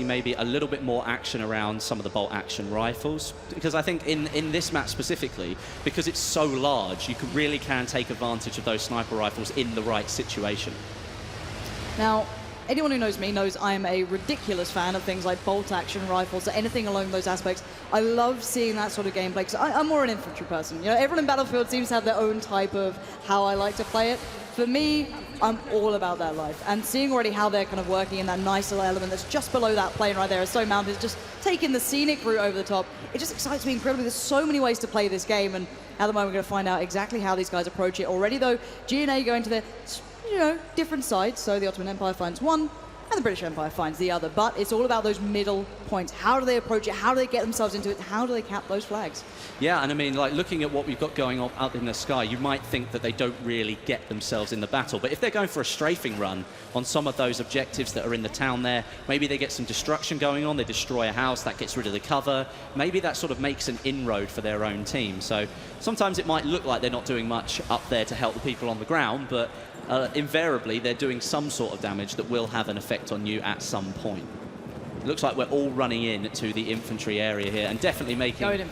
maybe a little bit more action around some of the bolt action rifles, because I think in this map specifically, because it's so large, you really can take advantage of those sniper rifles in the right situation. Now, anyone who knows me knows I'm a ridiculous fan of things like bolt action rifles, or anything along those aspects. I love seeing that sort of gameplay, because I'm more an infantry person. You know, everyone in Battlefield seems to have their own type of how I like to play it. For me, I'm all about that life. And seeing already how they're kind of working in that nice little element that's just below that plane right there is so mounted, just taking the scenic route over the top. It just excites me incredibly. There's so many ways to play this game, and at the moment we're going to find out exactly how these guys approach it. Already though, GNA going to their, you know, different sides. So the Ottoman Empire finds one, and the British Empire finds the other. But it's all about those middle points. How do they approach it? How do they get themselves into it? How do they cap those flags? Yeah, and I mean, like, looking at what we've got going on up in the sky, you might think that they don't really get themselves in the battle. But if they're going for a strafing run on some of those objectives that are in the town there, maybe they get some destruction going on, they destroy a house, that gets rid of the cover. Maybe that sort of makes an inroad for their own team. So sometimes it might look like they're not doing much up there to help the people on the ground, but invariably they're doing some sort of damage that will have an effect on you at some point. It looks like we're all running in to the infantry area here, and definitely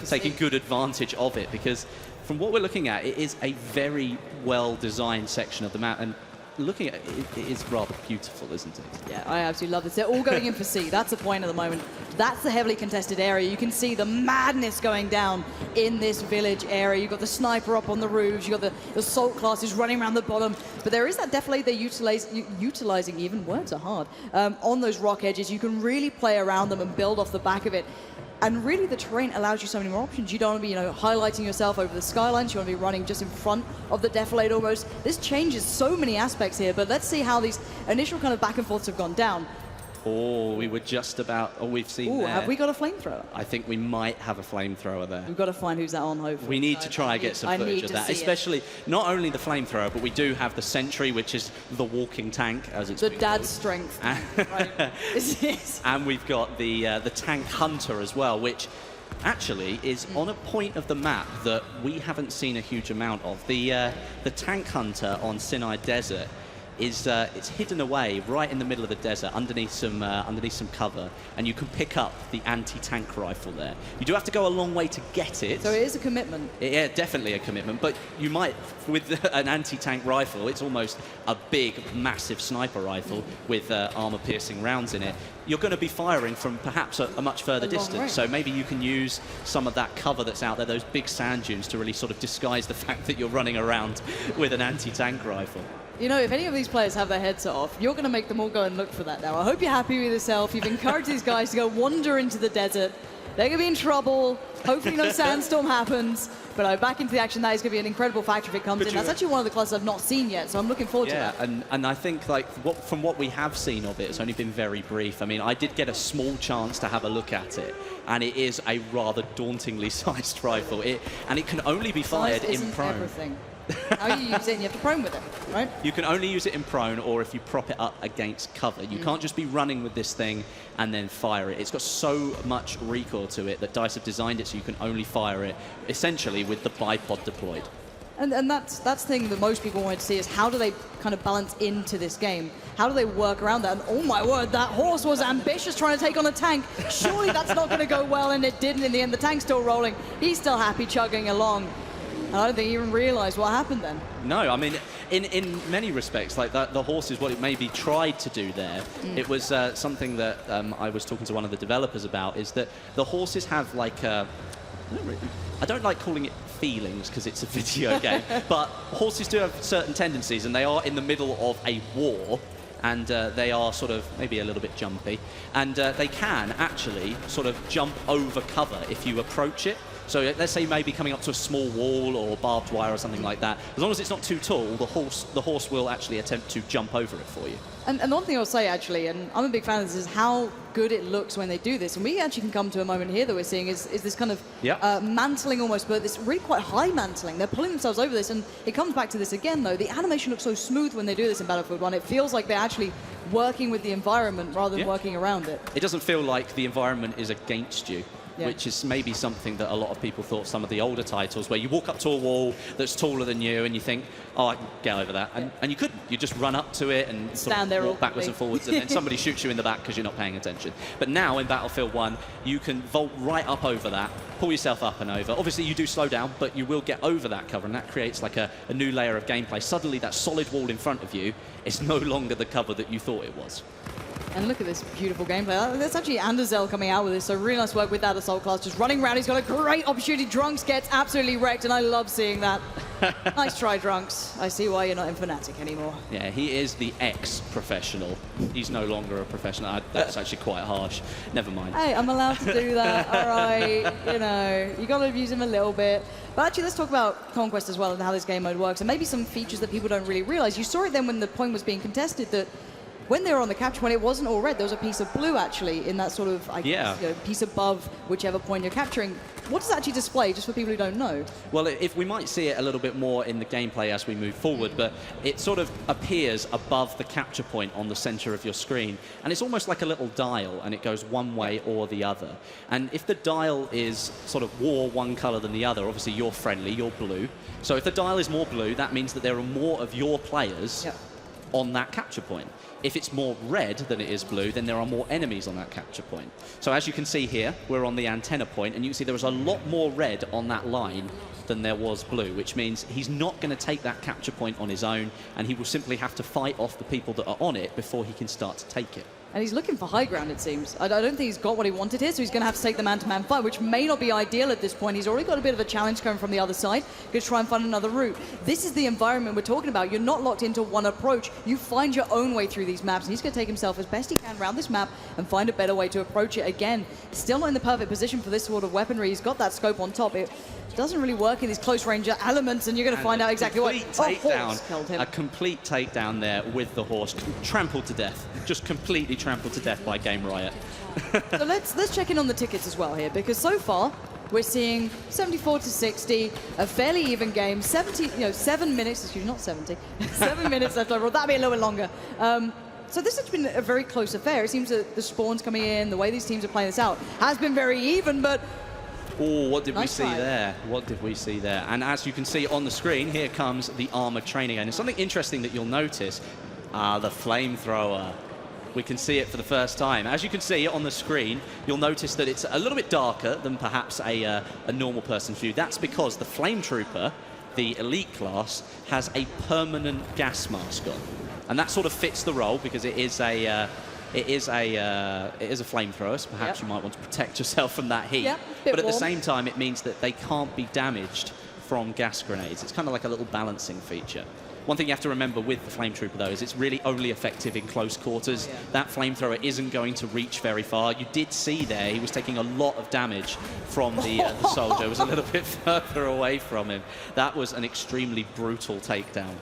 taking good advantage of it, because from what we're looking at, it is a very well-designed section of the map, and looking at it, it is rather beautiful, isn't it? Yeah, I absolutely love this. They're all going in for C. That's the point at the moment. That's the heavily contested area. You can see the madness going down in this village area. You've got the sniper up on the roofs. You've got the assault classes running around the bottom. But there is that definitely they're utilizing, even words are hard, on those rock edges. You can really play around them and build off the back of it. And really, the terrain allows you so many more options. You don't want to be, highlighting yourself over the skylines. You want to be running just in front of the defilade almost. This changes so many aspects here, but let's see how these initial kind of back and forths have gone down. Oh, we were just about... Oh, we've seen there. Have we got a flamethrower? I think we might have a flamethrower there. We've got to find who's that on, hopefully. We need to try and get some footage of that. Especially, not only the flamethrower, but we do have the sentry, which is the walking tank, as it's the dad's strength. And we've got the tank hunter as well, which actually is on a point of the map that we haven't seen a huge amount of. The tank hunter on Sinai Desert is it's hidden away right in the middle of the desert underneath some cover, and you can pick up the anti-tank rifle there. You do have to go a long way to get it. So it is a commitment. Yeah, definitely a commitment, but you might, with an anti-tank rifle, it's almost a big, massive sniper rifle with armor-piercing rounds in it. You're going to be firing from perhaps a much further distance, so maybe you can use some of that cover that's out there, those big sand dunes, to really sort of disguise the fact that you're running around with an anti-tank rifle. You know, if any of these players have their heads off, you're going to make them all go and look for that now. I hope you're happy with yourself. You've encouraged these guys to go wander into the desert. They're going to be in trouble. Hopefully no sandstorm happens. But back into the action, that is going to be an incredible factor if it comes in. That's actually one of the classes I've not seen yet, so I'm looking forward to that. Yeah, and I think, like, from what we have seen of it, it's only been very brief. I mean, I did get a small chance to have a look at it, and it is a rather dauntingly sized rifle. And it can only be fired in prone. Everything. How you use it, and you have to prone with it, right? You can only use it in prone, or if you prop it up against cover. You can't just be running with this thing and then fire it. It's got so much recoil to it that DICE have designed it so you can only fire it, essentially, with the bipod deployed. And that's the thing that most people want to see, is how do they kind of balance into this game? How do they work around that? And oh my word, that horse was ambitious trying to take on a tank. Surely that's not going to go well, and it didn't in the end. The tank's still rolling. He's still happy chugging along. I don't think he even realized what happened then. No, I mean, in many respects, like the horse is what it maybe tried to do there. It was something that I was talking to one of the developers about, is that the horses have like I don't like calling it feelings because it's a video game, but horses do have certain tendencies, and they are in the middle of a war, and they are sort of maybe a little bit jumpy, and they can actually sort of jump over cover if you approach it. So let's say maybe coming up to a small wall or barbed wire or something like that. As long as it's not too tall, the horse will actually attempt to jump over it for you. And one thing I'll say, actually, and I'm a big fan of this, is how good it looks when they do this. And we actually can come to a moment here that we're seeing is this kind of mantling almost, but this really quite high mantling. They're pulling themselves over this, and it comes back to this again, though. The animation looks so smooth when they do this in Battlefield 1. It feels like they're actually working with the environment rather than working around it. It doesn't feel like the environment is against you. which is maybe something that a lot of people thought some of the older titles, where you walk up to a wall that's taller than you and you think, oh, I can get over that. And you couldn't. You just run up to it and sort stand of there walk backwards and forwards, and then somebody shoots you in the back because you're not paying attention. But now in Battlefield 1, you can vault right up over that, pull yourself up and over. Obviously, you do slow down, but you will get over that cover, and that creates like a new layer of gameplay. Suddenly, that solid wall in front of you is no longer the cover that you thought it was. And look at this beautiful gameplay. There's actually Anderzel coming out with this, so really nice work with that assault class. Just running around, he's got a great opportunity. Drunks gets absolutely wrecked, and I love seeing that. Nice try, Drunks. I see why you're not in Fnatic anymore. Yeah, he is the ex-professional. He's no longer a professional. That's actually quite harsh. Never mind. Hey, I'm allowed to do that, all right. You know, you got to abuse him a little bit. But actually, let's talk about Conquest as well and how this game mode works, and maybe some features that people don't really realize. You saw it then when the point was being contested that when they were on the capture point, it wasn't all red. There was a piece of blue, actually, in that sort of, I guess, you know, piece above whichever point you're capturing. What does it actually display, just for people who don't know? Well, if we might see it a little bit more in the gameplay as we move forward, but it sort of appears above the capture point on the center of your screen, and it's almost like a little dial, and it goes one way or the other. And if the dial is sort of war one color than the other, obviously you're friendly, you're blue. So if the dial is more blue, that means that there are more of your players on that capture point. If it's more red than it is blue, then there are more enemies on that capture point. So as you can see here, we're on the antenna point, and you can see there was a lot more red on that line than there was blue, which means he's not going to take that capture point on his own, and he will simply have to fight off the people that are on it before he can start to take it. And he's looking for high ground, it seems. I don't think he's got what he wanted here, so he's going to have to take the man-to-man fight, which may not be ideal at this point. He's already got a bit of a challenge coming from the other side. Going to try and find another route. This is the environment we're talking about. You're not locked into one approach. You find your own way through these maps, and he's going to take himself as best he can around this map and find a better way to approach it again. Still not in the perfect position for this sort of weaponry. He's got that scope on top. It doesn't really work in these close range elements, and you're going to find out exactly what. A complete takedown there with the horse, trampled to death, just completely trampled to death by Game Riot. So let's check in on the tickets as well here, because so far we're seeing 74 to 60, a fairly even game. 7 minutes, excuse me, not 70, 7 minutes left overall. That'll be a little bit longer. So this has been a very close affair. It seems that the spawns coming in, the way these teams are playing this out, has been very even, but. Oh, what did we see there? What did we see there? And as you can see on the screen, here comes the armored train again. And something interesting that you'll notice, the flamethrower. We can see it for the first time. As you can see on the screen, you'll notice that it's a little bit darker than perhaps a normal person's view. That's because the Flame Trooper, the elite class, has a permanent gas mask on. And that sort of fits the role because it is a flamethrower, so perhaps you might want to protect yourself from that heat. But at the same time, it means that they can't be damaged from gas grenades. It's kind of like a little balancing feature. One thing you have to remember with the Flame Trooper, though, is it's really only effective in close quarters. That flamethrower isn't going to reach very far. You did see there, he was taking a lot of damage from the soldier. It was a little bit further away from him. That was an extremely brutal takedown.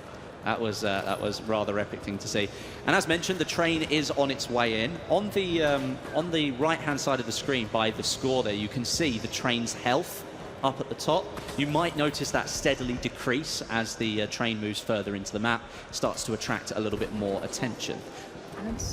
That was rather epic thing to see. And as mentioned, the train is on its way in. On the right-hand side of the screen, by the score there, you can see the train's health up at the top. You might notice that steadily decrease as the train moves further into the map, starts to attract a little bit more attention.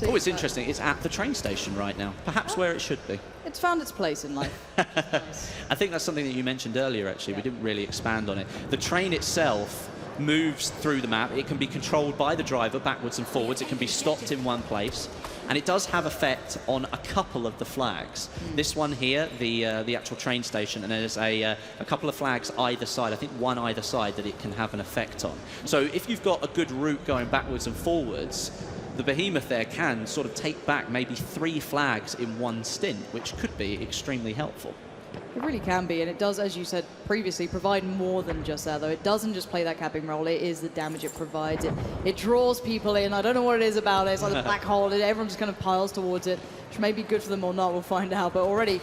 Oh, it's interesting. It's at the train station right now, perhaps where it should be. It's found its place in life. I think that's something that you mentioned earlier, actually. We didn't really expand on it. The train itself moves through the map. It can be controlled by the driver backwards and forwards. It can be stopped in one place. And it does have effect on a couple of the flags. This one here, the actual train station, and there's a couple of flags either side, I think one either side, that it can have an effect on. So if you've got a good route going backwards and forwards, the behemoth there can sort of take back maybe 3 flags in one stint, which could be extremely helpful. It really can be, and it does, as you said previously, provide more than just that, though. It doesn't just play that capping role, it is the damage it provides. It draws people in. I don't know what it is about it. It's like a black hole. Everyone just kind of piles towards it, which may be good for them or not. We'll find out. But already,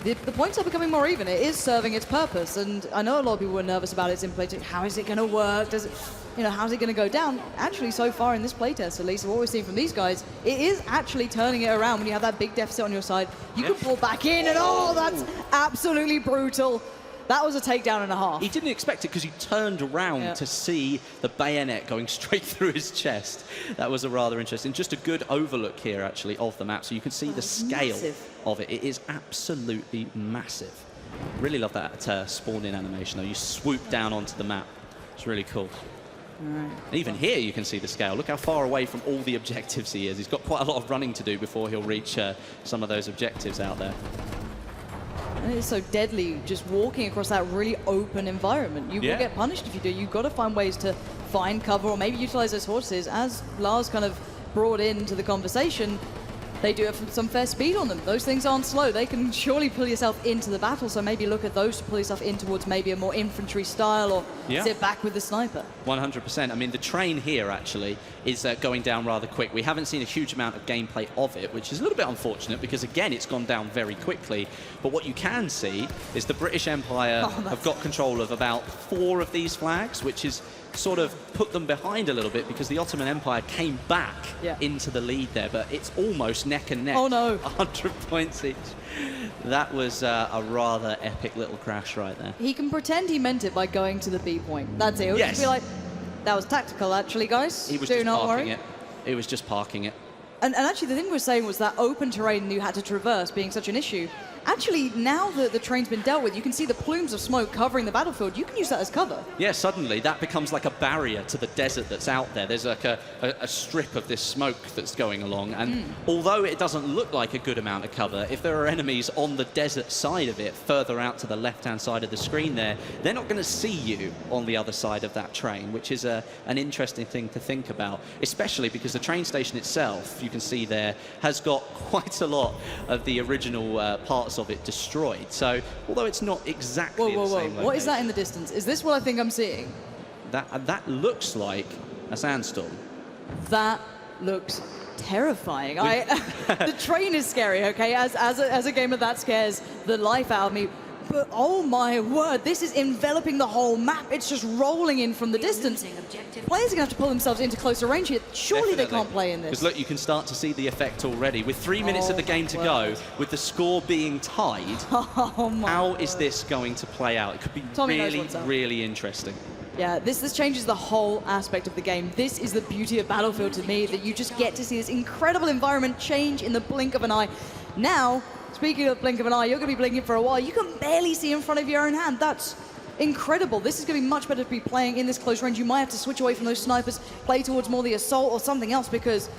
the points are becoming more even. It is serving its purpose, and I know a lot of people were nervous about its in play. How is it going to work? Does it, how's it going to go down? Actually, so far in this playtest, at least, what we're seeing from these guys, it is actually turning it around. When you have that big deficit on your side, you can pull back in, and oh, that's absolutely brutal. That was a takedown and a half. He didn't expect it because he turned around to see the bayonet going straight through his chest. That was a rather interesting, just a good overlook here actually of the map, so you can see the scale of it. It is absolutely massive. Really love that spawn-in animation though. You swoop down onto the map. It's really cool. Right. Even here you can see the scale. Look how far away from all the objectives he is. He's got quite a lot of running to do before he'll reach some of those objectives out there. And it's so deadly just walking across that really open environment. You will get punished if you do. You've got to find ways to find cover or maybe utilize those horses. As Lars kind of brought into the conversation, they do have some fair speed on them. Those things aren't slow. They can surely pull yourself into the battle, so maybe look at those to pull yourself in towards maybe a more infantry style or sit back with the sniper. 100%. I mean, the train here actually is going down rather quick. We haven't seen a huge amount of gameplay of it, which is a little bit unfortunate because, again, it's gone down very quickly. But what you can see is the British Empire have got control of about 4 of these flags, which is sort of put them behind a little bit because the Ottoman Empire came back into the lead there, but it's almost neck and neck. Oh no. 100 points each. That was a rather epic little crash right there. He can pretend he meant it by going to the B point. That's it. He'll just be like, that was tactical actually, guys. He was Do just not parking worry. it. He was just parking it. And actually the thing we were saying was that open terrain you had to traverse being such an issue. Actually, now that the train's been dealt with, you can see the plumes of smoke covering the battlefield. You can use that as cover. Yeah, suddenly that becomes like a barrier to the desert that's out there. There's like a strip of this smoke that's going along. And although it doesn't look like a good amount of cover, if there are enemies on the desert side of it, further out to the left-hand side of the screen there, they're not going to see you on the other side of that train, which is an interesting thing to think about, especially because the train station itself, you can see there, has got quite a lot of the original parts of it destroyed. So although it's not exactly the same location, what is that in the distance? Is this what I think I'm seeing? That looks like a sandstorm. That looks terrifying. The train is scary, okay? As a gamer, that scares the life out of me. But oh my word, this is enveloping the whole map. It's just rolling in from the distance. Players are going to have to pull themselves into closer range here. Surely they can't play in this. Because look, you can start to see the effect already. With 3 minutes of the game to go, with the score being tied, how is this going to play out? It could be really interesting. Yeah, this changes the whole aspect of the game. This is the beauty of Battlefield to me, that you just get to see this incredible environment change in the blink of an eye. Now, speaking of blink of an eye, you're going to be blinking for a while. You can barely see in front of your own hand. That's incredible. This is going to be much better to be playing in this close range. You might have to switch away from those snipers, play towards more the assault or something else, because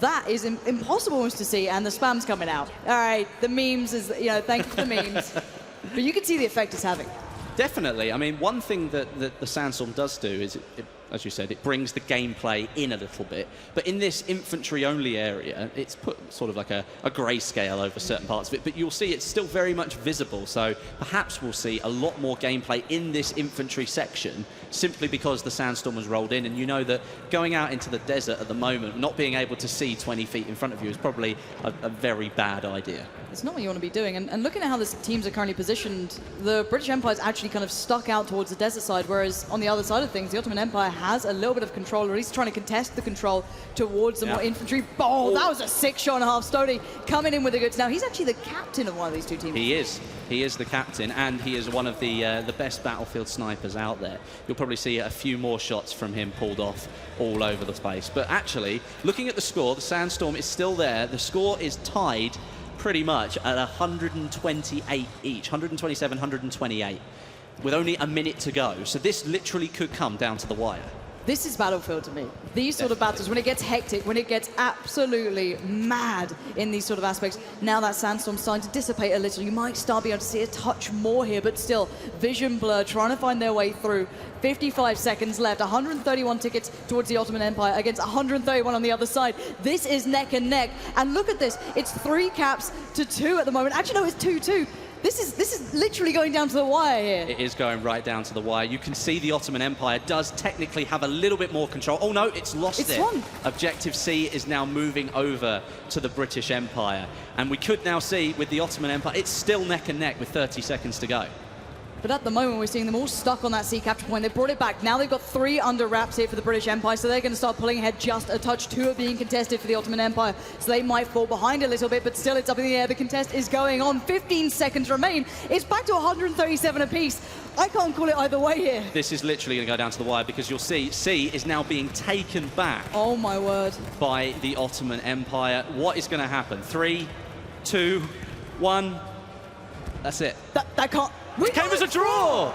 that is impossible almost to see, and the spam's coming out. All right, the memes is, thank you for the memes. But you can see the effect it's having. Definitely. I mean, one thing that the Sandstorm does do is, as you said, it brings the gameplay in a little bit. But in this infantry-only area, it's put sort of like a grayscale over certain parts of it. But you'll see it's still very much visible. So perhaps we'll see a lot more gameplay in this infantry section simply because the Sandstorm was rolled in. And you know that going out into the desert at the moment, not being able to see 20 feet in front of you is probably a very bad idea. It's not what you want to be doing. And looking at how the teams are currently positioned, the British Empire is actually kind of stuck out towards the desert side, whereas on the other side of things, the Ottoman Empire has a little bit of control, or at least trying to contest the control towards the more infantry. Oh, that was a 6.5 Stody coming in with the goods. Now, he's actually the captain of one of these two teams. He is. He is the captain, and he is one of the best battlefield snipers out there. You'll probably see a few more shots from him pulled off all over the place. But actually, looking at the score, the Sandstorm is still there. The score is tied pretty much at 128 each, 127, 128, with only a minute to go. So this literally could come down to the wire. This is Battlefield to me. These sort of battles, when it gets hectic, when it gets absolutely mad in these sort of aspects, now that Sandstorm's starting to dissipate a little. You might start being able to see a touch more here, but still, vision blur, trying to find their way through. 55 seconds left, 131 tickets towards the Ottoman Empire against 131 on the other side. This is neck and neck. And look at this, it's 3 caps to 2 at the moment. Actually, no, it's 2-2. This is literally going down to the wire here. It is going right down to the wire. You can see the Ottoman Empire does technically have a little bit more control. Oh no, it's lost it. Won. Objective C is now moving over to the British Empire. And we could now see with the Ottoman Empire, it's still neck and neck with 30 seconds to go. But at the moment, we're seeing them all stuck on that sea capture point. They brought it back. Now they've got 3 under wraps here for the British Empire, so they're going to start pulling ahead just a touch. 2 are being contested for the Ottoman Empire, so they might fall behind a little bit, but still it's up in the air. The contest is going on. 15 seconds remain. It's back to 137 apiece. I can't call it either way here. This is literally going to go down to the wire because you'll see C is now being taken back. Oh, my word. By the Ottoman Empire. What is going to happen? 3, 2, 1. That's it. That can't... It came as a draw!